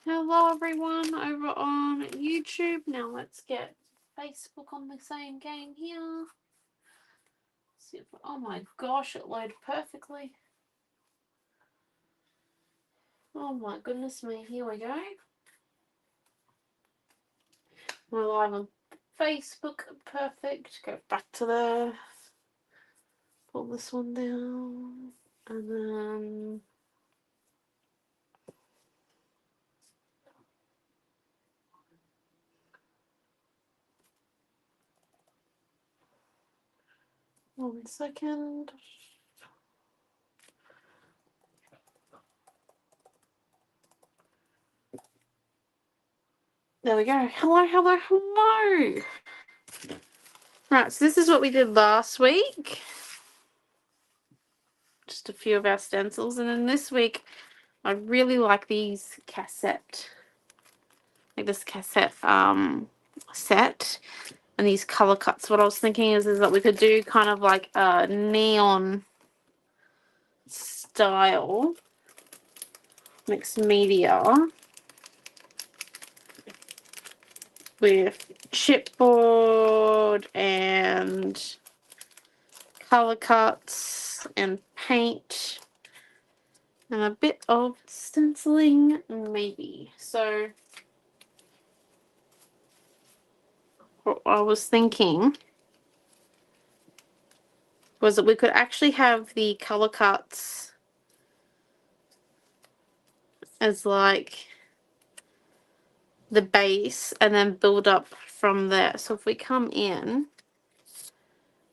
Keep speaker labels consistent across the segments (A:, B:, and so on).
A: Hello everyone over on YouTube. Now let's get Facebook on the same game here. See if, oh my gosh, it loaded perfectly. Oh my goodness me, here we go. We're live on Facebook, perfect. Go back to there. Pull this one down. And then one second. There we go. Hello, hello, hello. Right, so this is what we did last week. Just a few of our stencils. And then this week, I really like these cassette. Like this cassette set. And these color cuts. What I was thinking is that we could do kind of like a neon style mixed media with chipboard and color cuts and paint and a bit of stenciling maybe. So what I was thinking was that we could actually have the color cuts as like the base and then build up from there. So if we come in,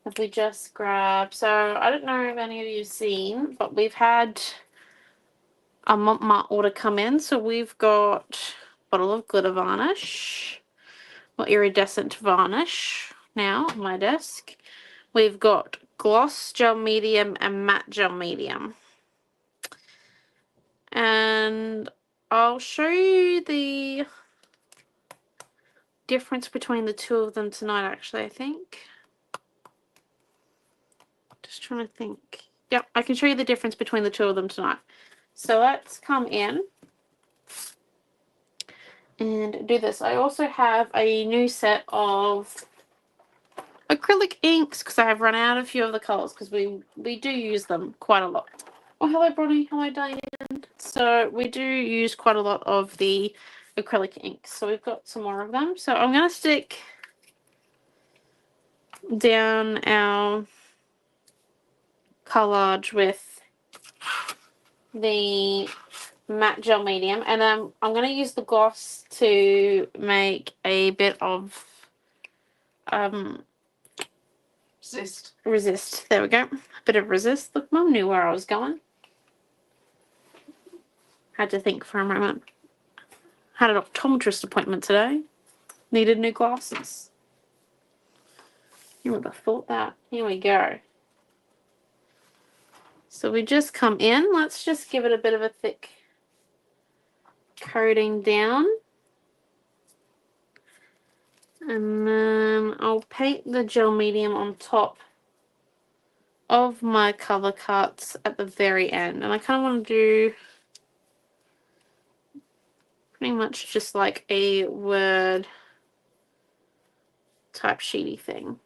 A: if we just grab, so I don't know if any of you have seen, but we've had a my order come in. So we've got a bottle of glitter varnish or iridescent varnish now on my desk. We've got gloss gel medium and matte gel medium. And I'll show you the difference between the two of them tonight, actually, I think. Just trying to think. Yep, I can show you the difference between the two of them tonight. So let's come in and do this. I also have a new set of acrylic inks because I have run out of a few of the colors because we do use them quite a lot. Oh, hello, Bronnie. Hello, Diane. So we do use quite a lot of the acrylic inks. So we've got some more of them. So I'm going to stick down our collage with the matte gel medium, and then I'm going to use the gloss to make a bit of resist. There we go. A bit of resist. Look, Mum knew where I was going. Had to think for a moment. Had an optometrist appointment today. Needed new glasses. You would have thought that. Here we go. So we just come in. Let's just give it a bit of a thick coating down. And then I'll paint the gel medium on top of my color cuts at the very end. And I kind of want to do pretty much just like a word type sheety thing.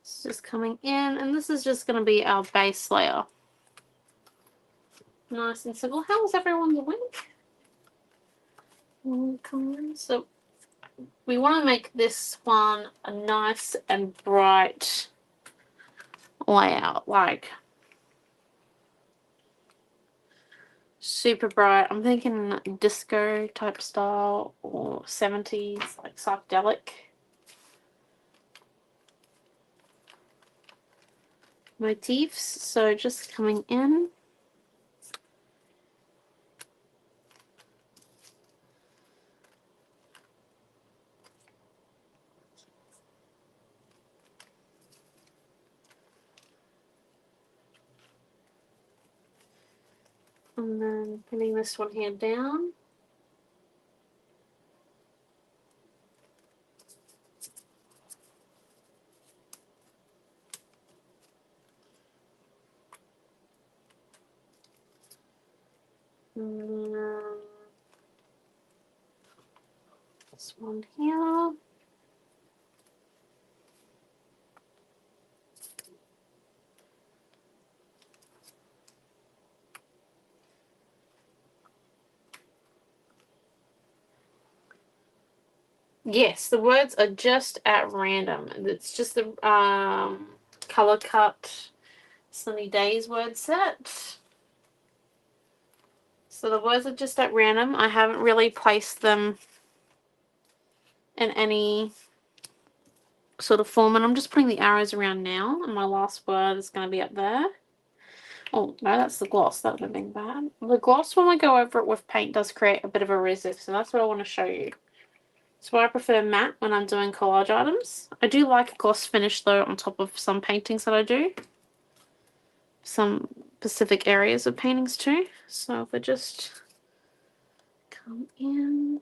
A: It's just coming in, and this is just going to be our base layer. Nice and simple. How was everyone's week? So we want to make this one a nice and bright layout, like super bright. I'm thinking disco type style or 70s, like psychedelic motifs. So just coming in. And then pinning this one here down. This one here. Yes, the words are just at random. It's just the color cut Sunny Days word set. So the words are just at random. I haven't really placed them in any sort of form, and I'm just putting the arrows around now, and my last word is going to be up there. Oh, no, that's the gloss. That would have been bad. The gloss, when we go over it with paint, does create a bit of a resist, so that's what I want to show you. That's why I prefer matte when I'm doing collage items. I do like a gloss finish, though, on top of some paintings that I do. Some specific areas of paintings, too. So if we just come in...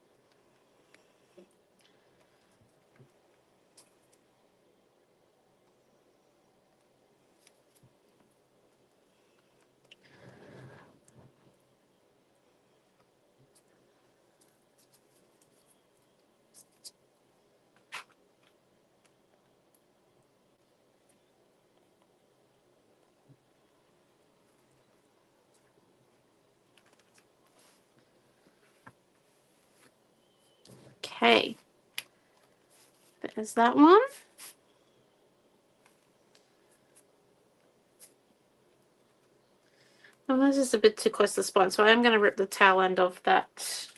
A: Okay. There's that one. Oh, this is a bit too close to the spine, so I am going to rip the tail end of that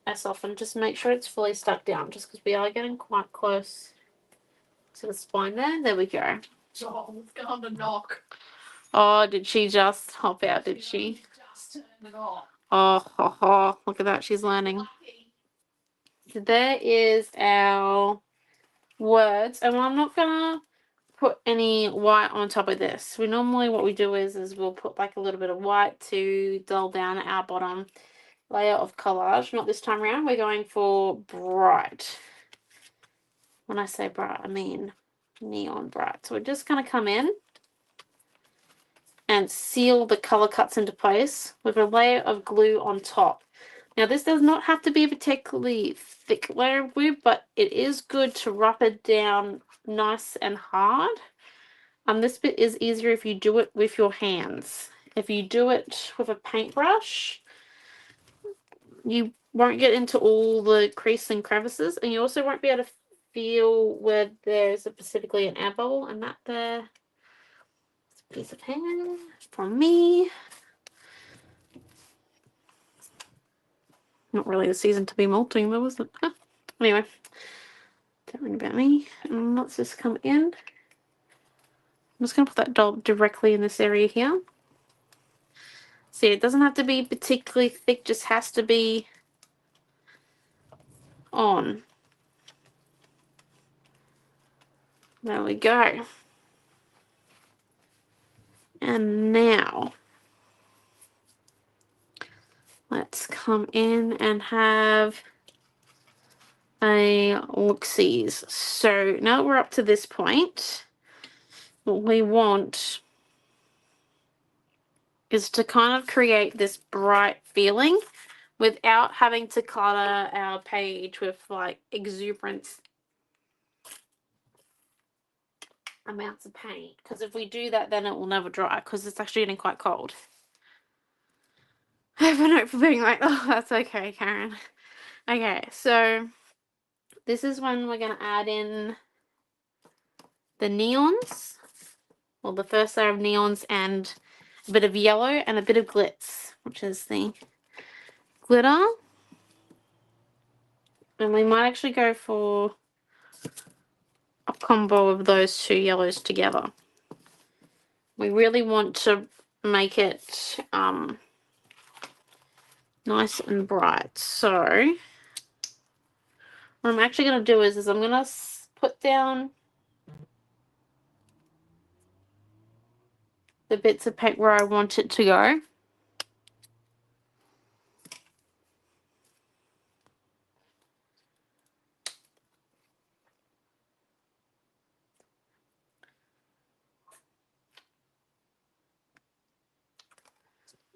A: S off and just make sure it's fully stuck down, just because we are getting quite close to the spine there. There we go.
B: Oh, we've gone to knock.
A: Oh, did she just hop out, did she?
B: Just turned it off.
A: Oh, look at that. She's learning. So there is our words, and I'm not going to put any white on top of this. We normally, what we do is we'll put like a little bit of white to dull down our bottom layer of collage. Not this time around. We're going for bright. When I say bright, I mean neon bright. So we're just going to come in and seal the color cuts into place with a layer of glue on top. Now, this does not have to be a particularly thick layer of glue, but it is good to rub it down nice and hard. This bit is easier if you do it with your hands. If you do it with a paintbrush, you won't get into all the creases and crevices, and you also won't be able to feel where there's specifically an air bubble, and that there is a piece of hair from me. Not really the season to be molting though, is it? Anyway, don't worry about me. And let's just come in. I'm just going to put that dot directly in this area here. See, it doesn't have to be particularly thick, just has to be on. There we go. And now, let's come in and have a look-sees. So now that we're up to this point, what we want is to kind of create this bright feeling without having to clutter our page with like exuberance. amounts of paint, because if we do that, then it will never dry, because it's actually getting quite cold. I have a note for being like, oh, that's okay, Karen. Okay, so this is when we're going to add in the neons, well, the first layer of neons, and a bit of yellow and a bit of glitz, which is the glitter. And we might actually go for a combo of those two yellows together. We really want to make it nice and bright. So what I'm actually going to do is I'm going to put down the bits of paint where I want it to go.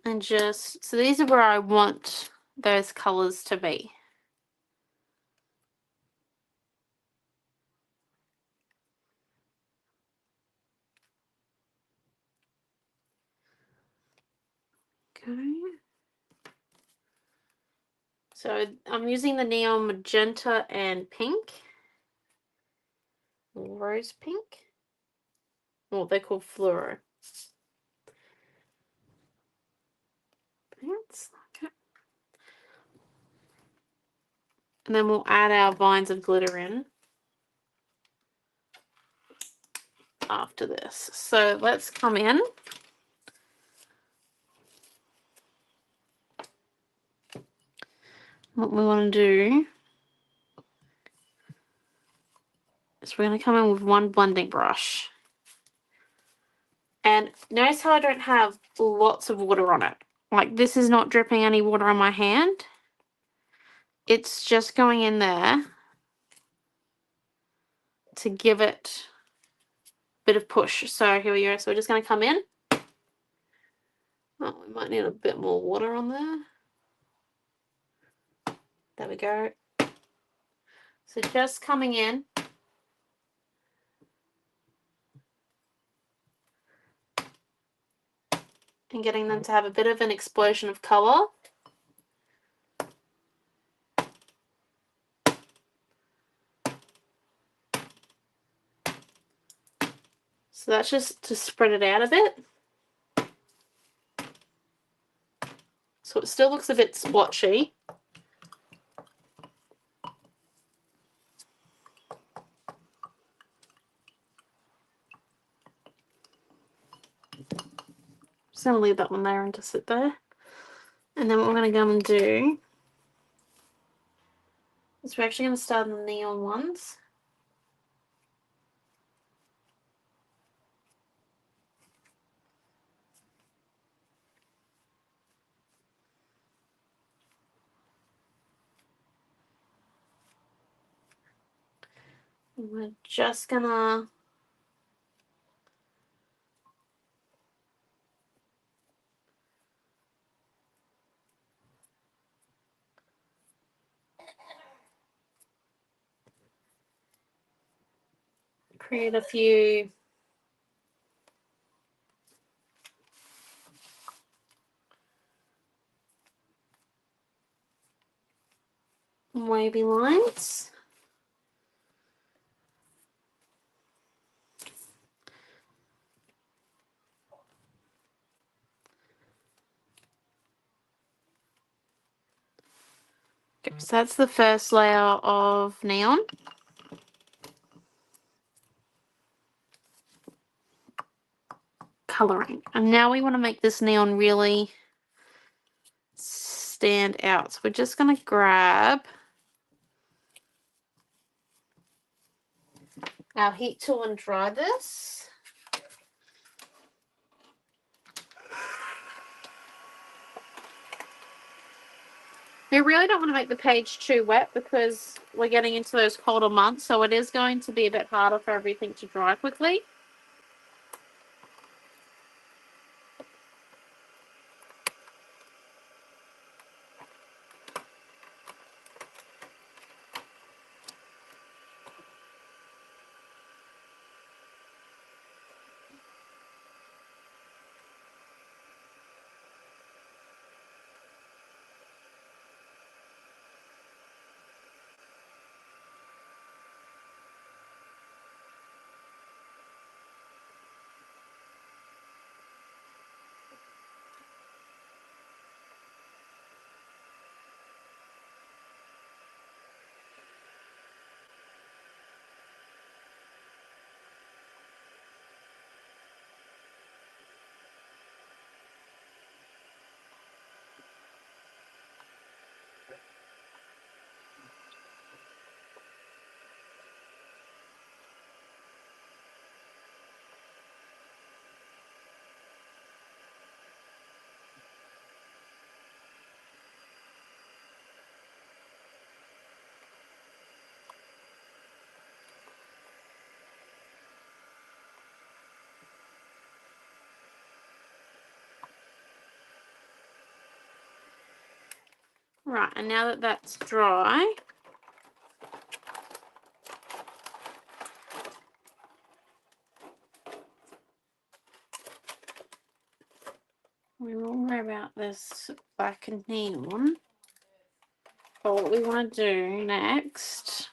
A: And just, so these are where I want those colours to be. Okay. So I'm using the neon magenta and pink. Rose pink. Well, they're called fluoro. Okay. And then we'll add our vines of glitter in after this. So let's come in. What we want to do is we're going to come in with one blending brush. And notice how I don't have lots of water on it. Like, this is not dripping any water on my hand. It's just going in there to give it a bit of push. So here we go. So we're just going to come in. Oh, we might need a bit more water on there. There we go. So just coming in. And getting them to have a bit of an explosion of colour. So that's just to spread it out a bit. So it still looks a bit splotchy. Just going to leave that one there and just sit there. And then what we're going to go and do is we're actually going to start on the neon ones. And we're just going to create a few wavy lines. Okay, so that's the first layer of neon. Colouring. And now we want to make this neon really stand out. So we're just going to grab our heat tool and dry this. We really don't want to make the page too wet because we're getting into those colder months, so it is going to be a bit harder for everything to dry quickly. Right, and now that that's dry, we won't worry about this black and neon. But what we want to do next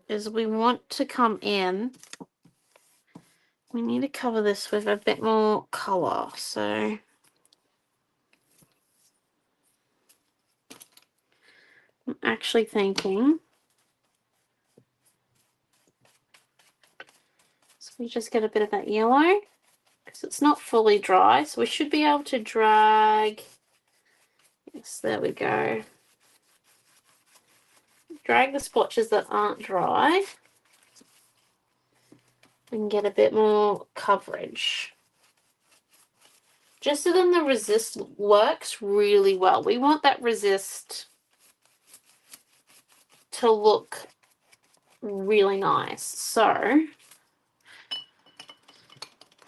A: is we want to come in. We need to cover this with a bit more colour. So I'm actually thinking, so we just get a bit of that yellow because it's not fully dry. So we should be able to drag, yes, there we go. Drag the splotches that aren't dry and get a bit more coverage. Just so then the resist works really well. We want that resist to look really nice. So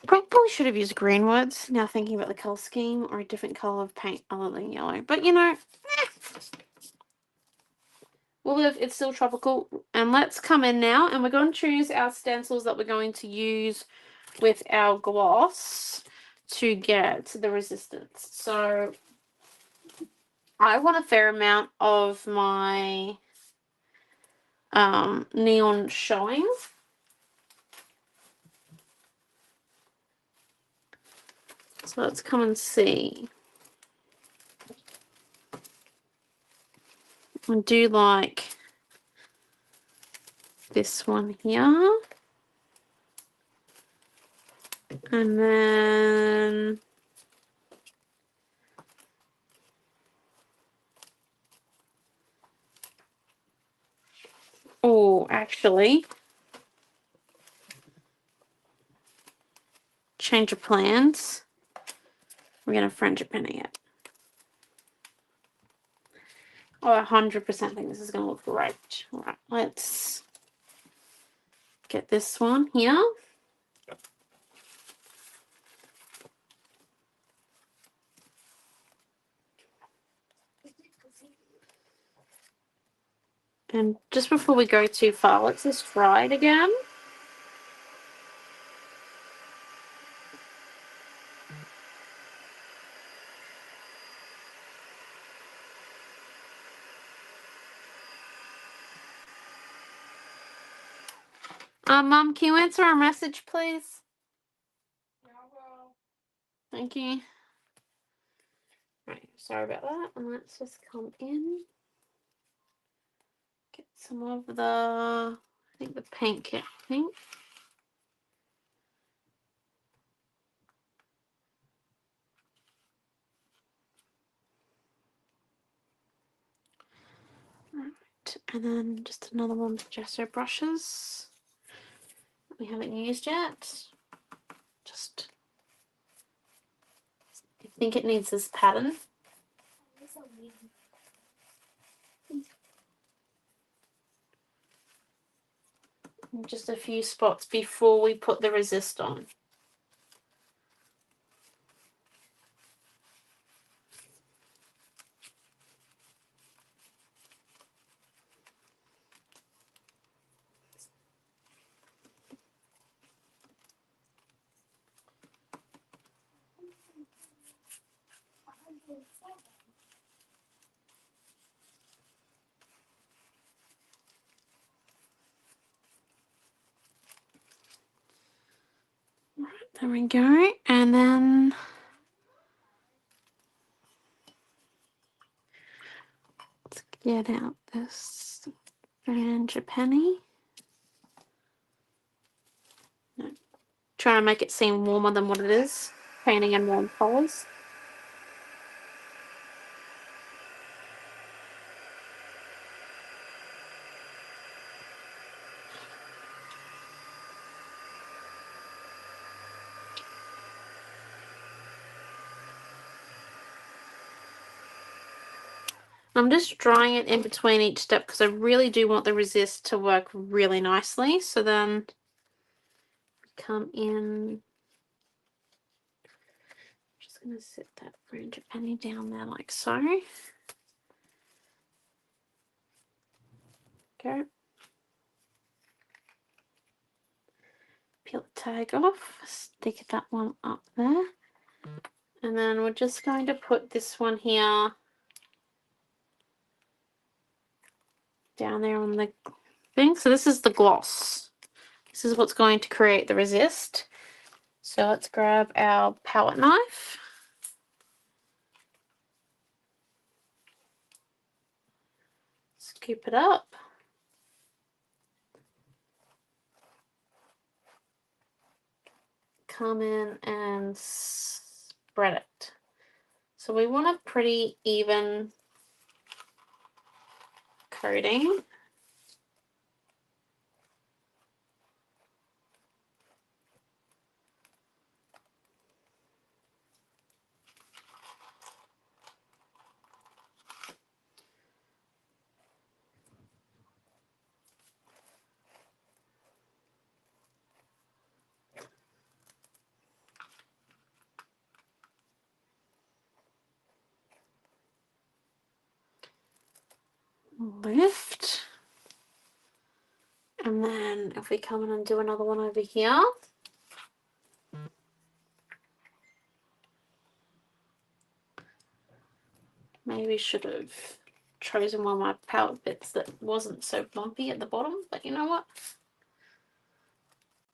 A: probably should have used green words now thinking about the colour scheme, or a different colour of paint other than yellow. But you know, we'll live, it's still tropical. And let's come in now and we're going to choose our stencils that we're going to use with our gloss to get the resistance. So I want a fair amount of my neon showing. So let's come and see. I do like this one here. And then oh, actually, change of plans. We're going to frangipani it. Oh, 100% think this is going to look great. All right, let's get this one here. And just before we go too far, let's just try it again. Mum, can you answer our message, please? Thank you. Right, sorry about that. And let's just come in. Get some of the, I think the pink, yeah, pink. Right, and then just another one of gesso brushes that we haven't used yet. Just, I think it needs this pattern. Just a few spots before we put the resist on. Right, there we go. And then let's get out this frangipani. No, trying to make it seem warmer than what it is. Painting in warm colours. I'm just drying it in between each step because I really do want the resist to work really nicely. So then come in, just going to set that frangipani down there like so. Go. Peel the tag off, stick that one up there. And then we're just going to put this one here down there on the thing. So this is the gloss. This is what's going to create the resist. So let's grab our palette knife. Scoop it up. Come in and spread it. So we want a pretty even coating. Lift. And then if we come in and do another one over here. Maybe should have chosen one of my palette bits that wasn't so bumpy at the bottom, but you know what?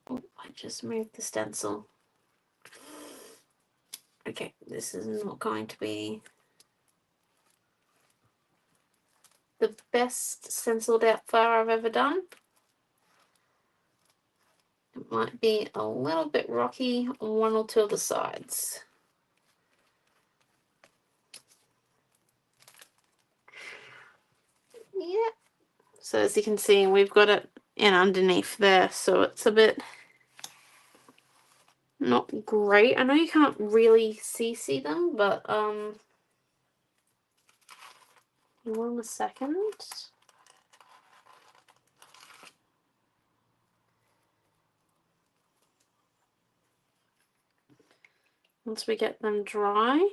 A: Oh, I just moved the stencil. Okay, this is not going to be the best stenciled out flower I've ever done. It might be a little bit rocky on one or two of the sides. Yeah. So as you can see, we've got it in underneath there, so it's a bit not great. I know you can't really see them, but one second. Once we get them dry.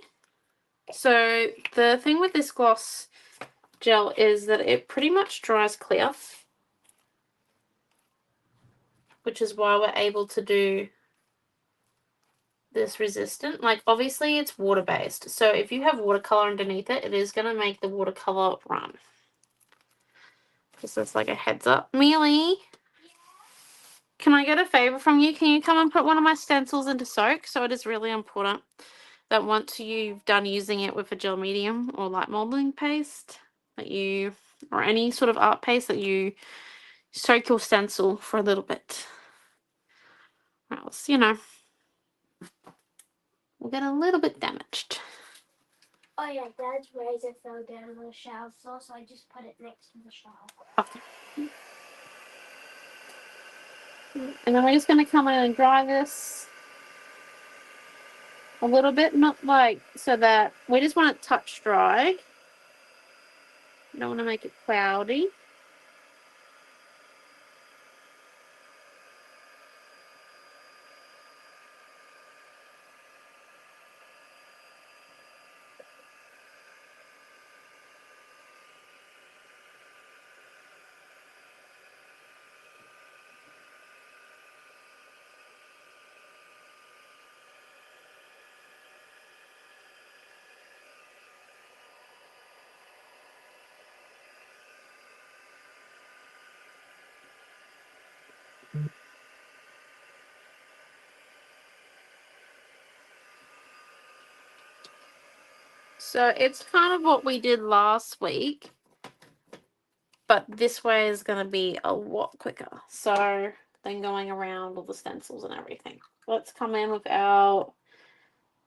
A: So the thing with this gloss gel is that it pretty much dries clear, which is why we're able to do this resistant. Like obviously it's water based, so if you have watercolor underneath it, it is going to make the watercolor run. Just as like a heads up. Mealy, can I get a favor from you? Can you come and put one of my stencils into soak? So it is really important that once you've done using it with a gel medium or light modeling paste, that you, or any sort of art paste, that you soak your stencil for a little bit. Or else, you know, we'll get a little bit damaged.
C: Oh yeah, Dad's razor fell down on the shower floor, so I just put it next to the shower.
A: Okay. And then we're just going to come in and dry this a little bit, not like so that we just want it touch dry. You don't want to make it cloudy. So it's kind of what we did last week, but this way is going to be a lot quicker. So than going around all the stencils and everything. Let's come in with our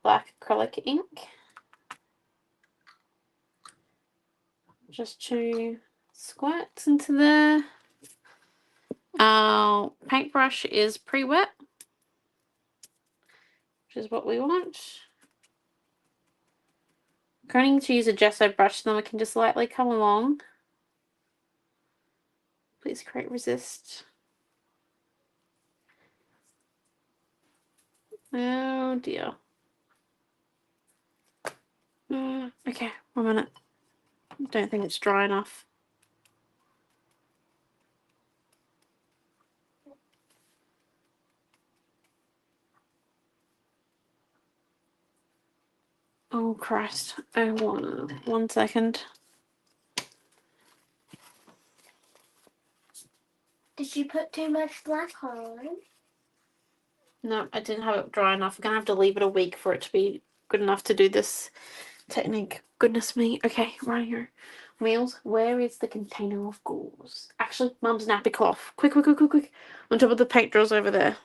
A: black acrylic ink. Just 2 squirts into there. Our paintbrush is pre-wet, which is what we want. I'm going to use a gesso brush, so then we can just lightly come along. Please create resist. Oh dear. Okay, 1 minute. Don't think it's dry enough. Oh Christ! Oh, 1 second.
C: Did you put too much black on?
A: No, I didn't have it dry enough. I'm gonna have to leave it a week for it to be good enough to do this technique. Goodness me. Okay, right here. Meals, where is the container of gauze? Actually, Mum's nappy cloth. Quick, quick, quick, quick, quick. On top of the paint drawers over there.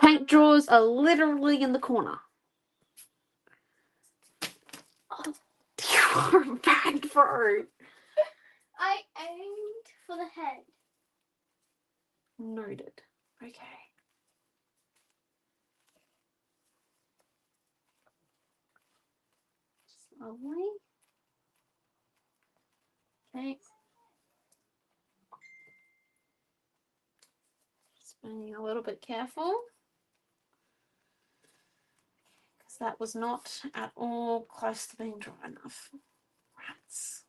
A: Paint drawers are literally in the corner. Oh, you are a bad bird.
C: I aimed for the head.
A: Noted. Okay. Lovely. Okay. Just being a little bit careful. Because that was not at all close to being dry enough. Rats.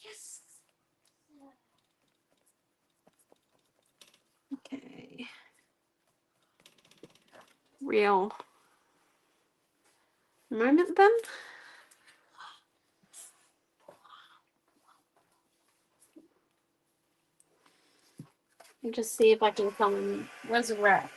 A: Yes. Okay. Real moment then. Let me just see if I can come and resurrect.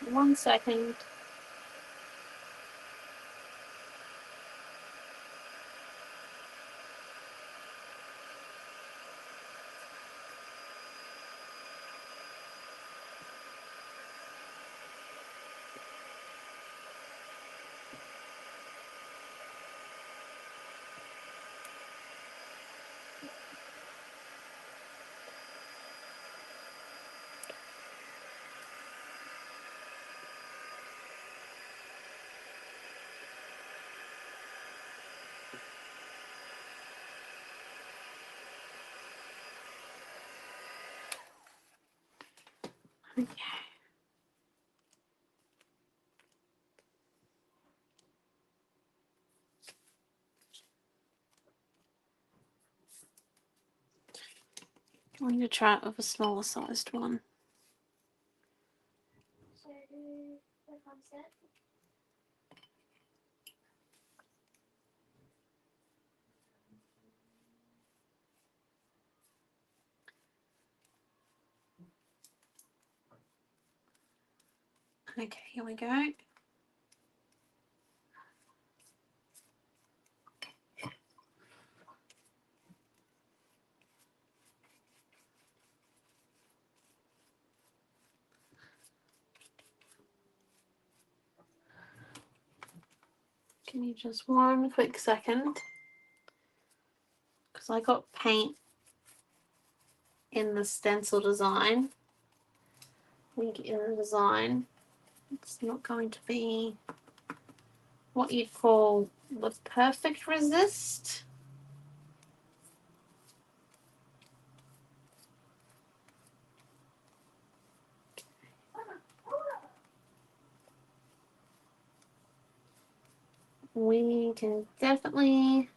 A: One second. Okay. I'm going to try it with a smaller sized one.
C: So, what comes that?
A: Okay, here we go. Give me just 1 quick second. Because I got paint in the stencil design. Link in the design. It's not going to be what you'd call the perfect resist. we can definitely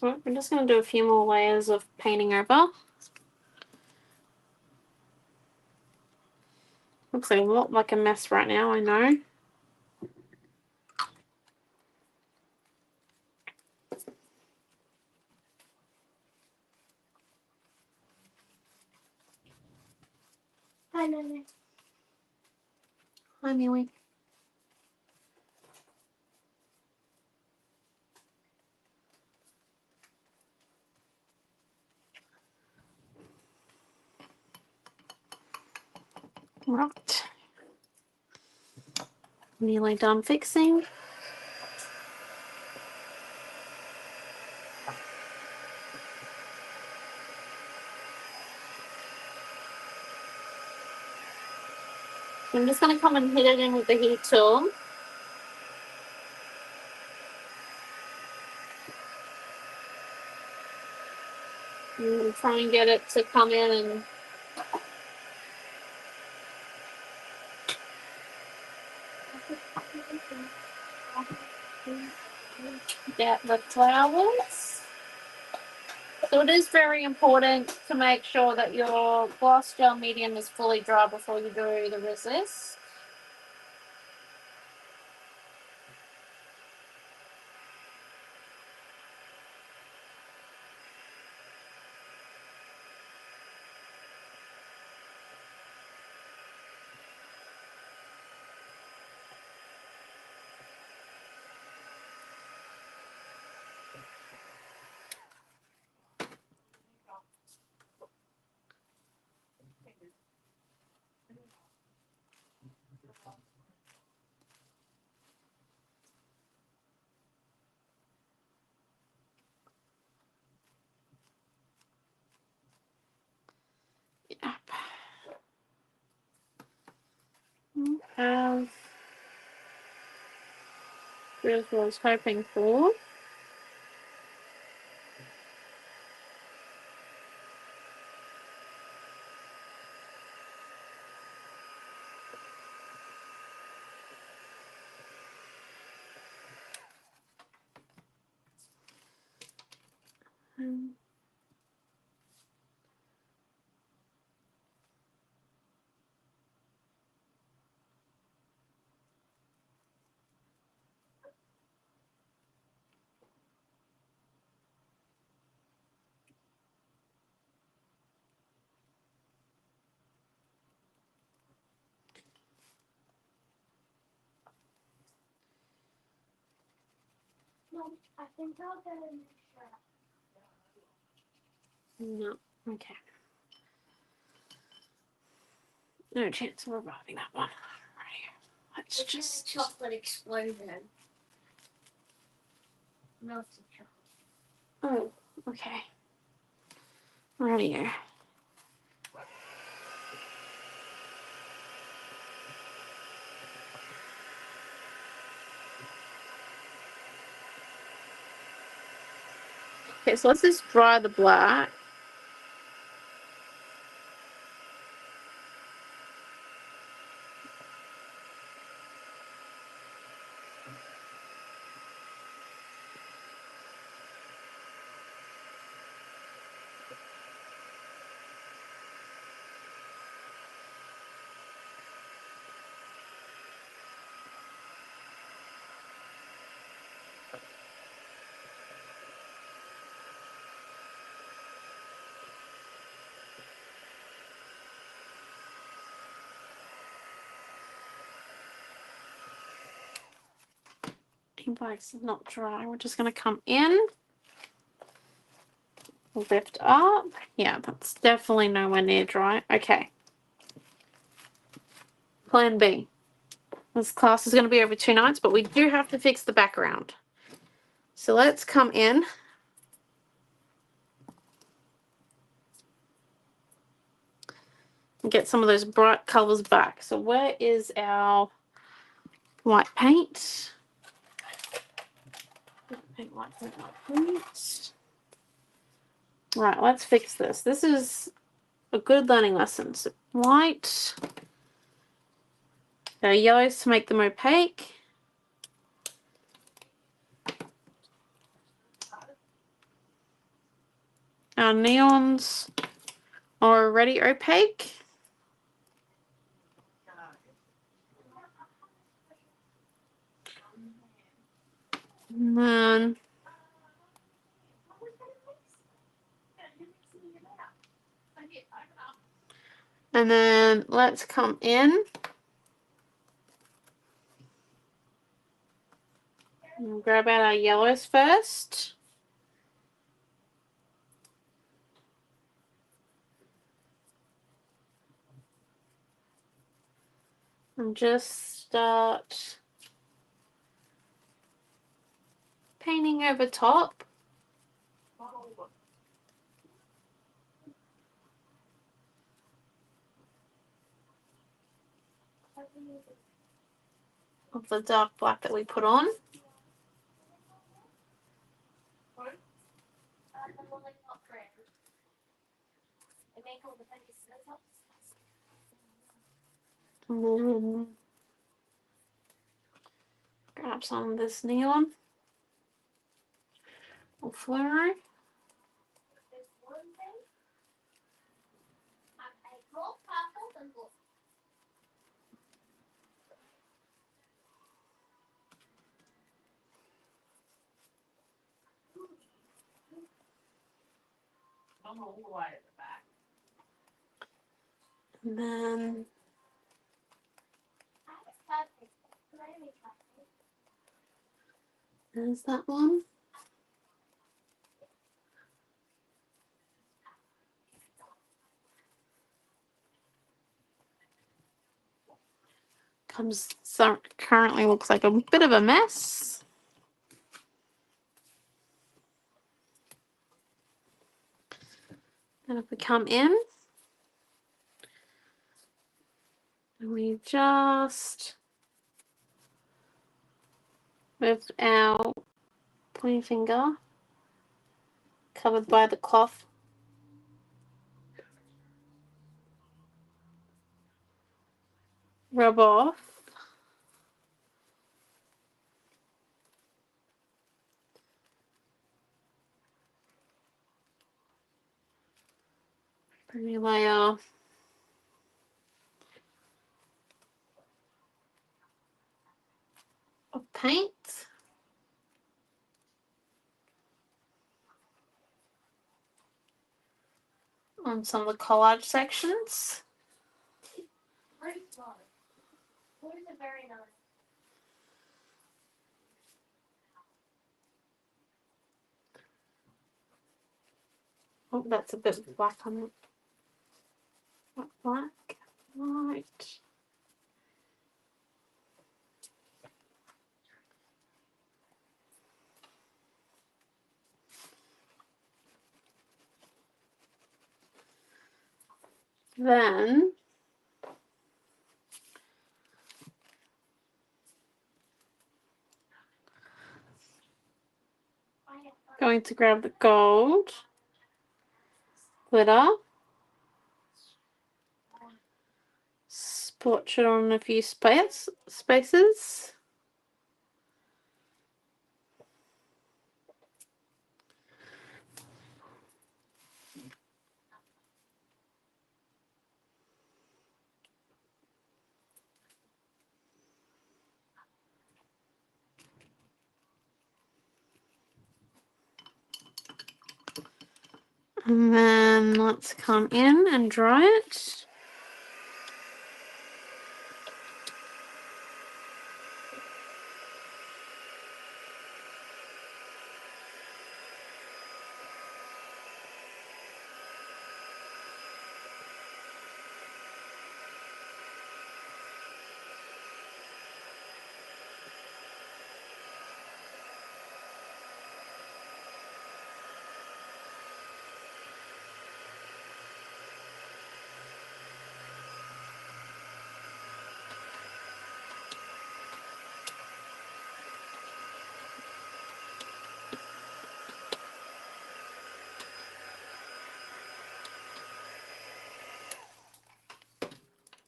A: we're just going to do a few more layers of painting over. Looks like a lot like a mess right now, I know.
C: Hi, Naomi.
A: Hi, Millie. Right. Nearly done fixing. I'm just going to come and hit it in with the heat tool. And try and get it to come in and get the flowers. So it is very important to make sure that your gloss gel medium is fully dry before you do the resist. Yep. Here's what I was hoping for.
C: No, I think I'll get a new shirt.
A: No. Okay. No chance of reviving that one. Right here. Let's
C: It's
A: just.
C: a chocolate explosion. Melted chocolate.
A: Oh, okay. Right here. Okay, so let's just dry the black. Black's not dry. We're just going to come in, lift up. Yeah, that's definitely nowhere near dry. Okay. Plan B. This class is going to be over 2 nights, but we do have to fix the background. So let's come in and get some of those bright colours back. So where is our white paint? White paint. Right, let's fix this. This is a good learning lesson. So white, our yellows to make them opaque. Our neons are already opaque. And then let's come in and grab out our yellows first. And just start painting over top. Of the dark black that we put on. And then grab some of this neon or fluoro. And then there's that one. Currently looks like a bit of a mess. And if we come in and we just with our pointing finger covered by the cloth, rub off any layer of paint on some of the collage sections. Oh, that's a bit black on it. Not black, white. Then going to grab the gold glitter, splotch it on a few spaces. And then let's come in and dry it.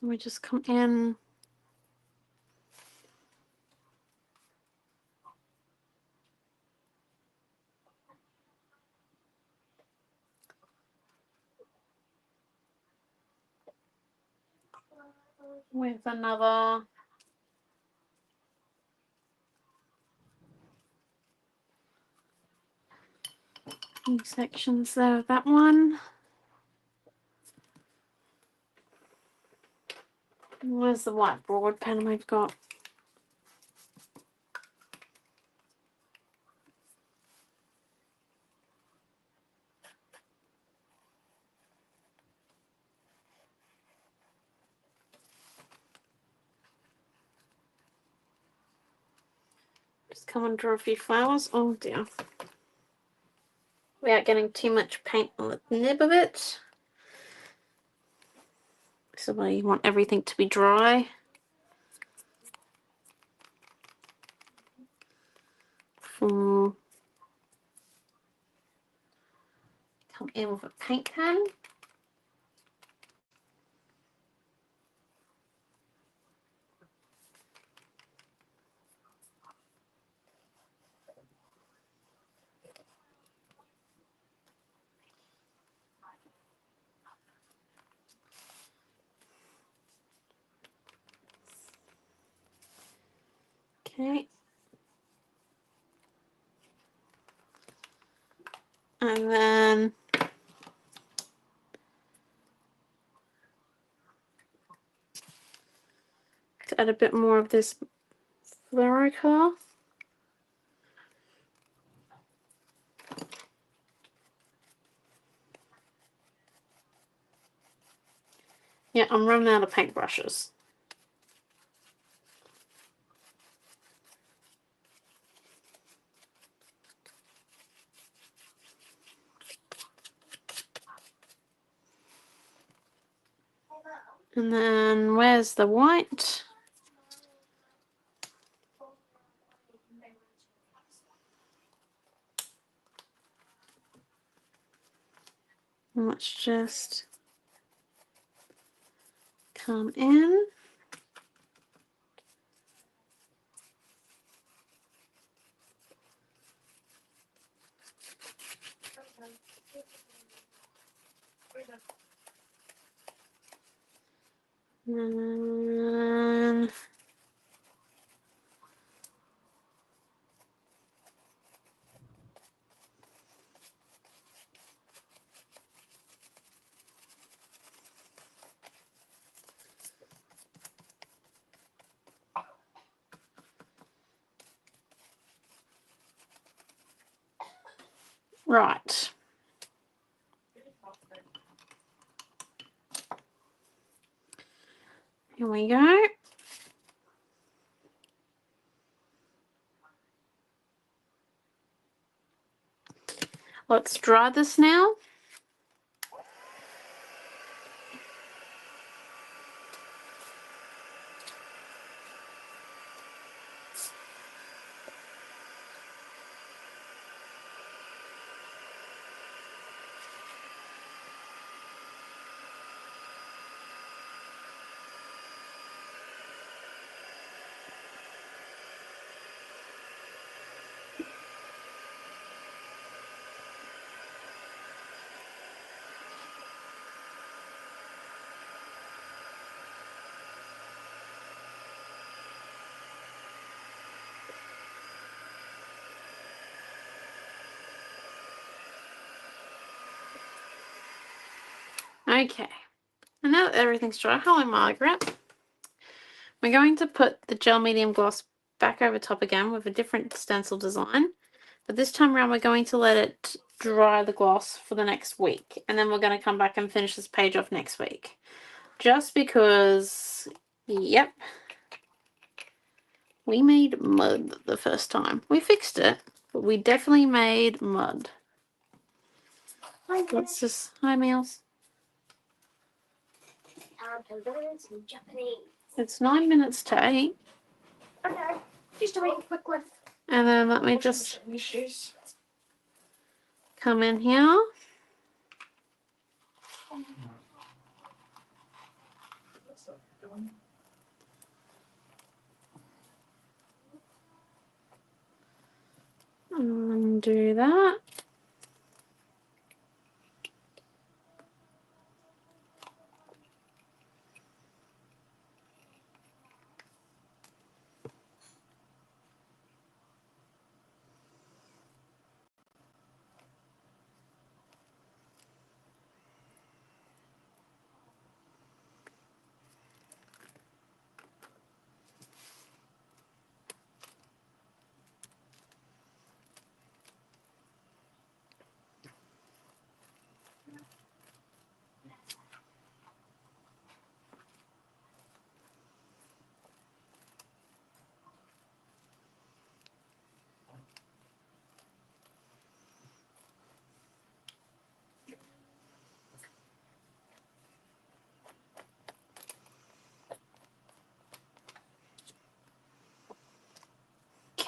A: And we just come in. With another few sections there of that one. Where's the white broad pen we've got? Just come and draw a few flowers. Oh dear. Without getting too much paint on the nib of it. So where you want everything to be dry. Come in with a paint pen. Okay. And then to add a bit more of this fluoro color. Yeah, I'm running out of paintbrushes. And then where's the white? And let's just come in. And right. Here we go. Let's dry this now. Okay. And now that everything's dry, hello Margaret. We're going to put the gel medium gloss back over top again with a different stencil design. But this time around we're going to let it dry the gloss for the next week. And then we're going to come back and finish this page off next week. Just because, yep, we made mud the first time. We fixed it, but we definitely made mud. Let's just, hi Meals. It's 9 minutes to 8.
C: Okay, just a really quick one.
A: And then let me just come in here. Undo that.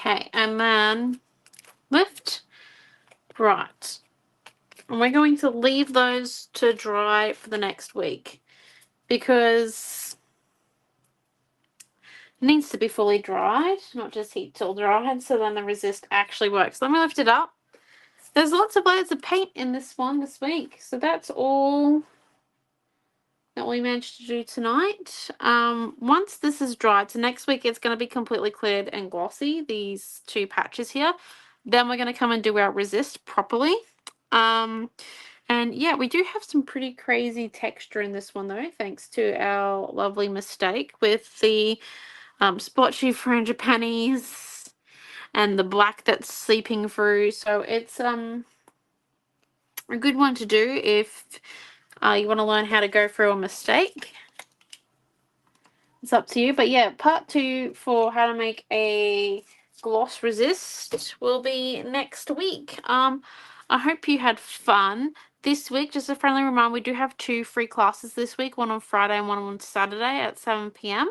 A: Okay, and then lift. Right. And we're going to leave those to dry for the next week because it needs to be fully dried, not just heat till dried, so then the resist actually works. Let me lift it up. There's lots of layers of paint in this one this week, so that's all that we managed to do tonight. Once this is dried, so next week it's going to be completely cleared and glossy, these two patches here. Then we're going to come and do our resist properly. And yeah, we do have some pretty crazy texture in this one though, thanks to our lovely mistake with the splotchy frangipanis and the black that's seeping through. So it's a good one to do if you want to learn how to go through a mistake. It's up to you. But yeah, part 2 for how to make a gloss resist will be next week. I hope you had fun. This week, just a friendly reminder, we do have 2 free classes this week, one on Friday and one on Saturday at 7 p.m.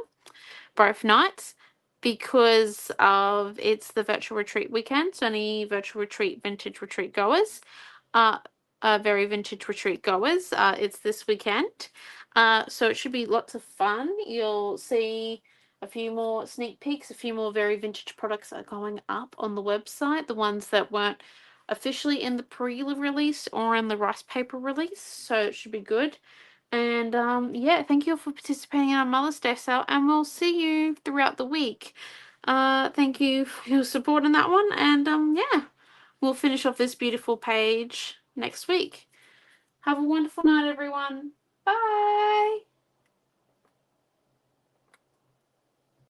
A: both nights, because of it's the virtual retreat weekend. So any virtual retreat, vintage retreat goers, very vintage retreat goers, it's this weekend. So it should be lots of fun. You'll see a few more sneak peeks, a few more very vintage products are going up on the website, the ones that weren't officially in the pre-release or in the rice paper release, so it should be good. And yeah, thank you all for participating in our Mother's Day sale, and we'll see you throughout the week. Thank you for your support in that one, and yeah, we'll finish off this beautiful page next week. Have a wonderful night, everyone. Bye.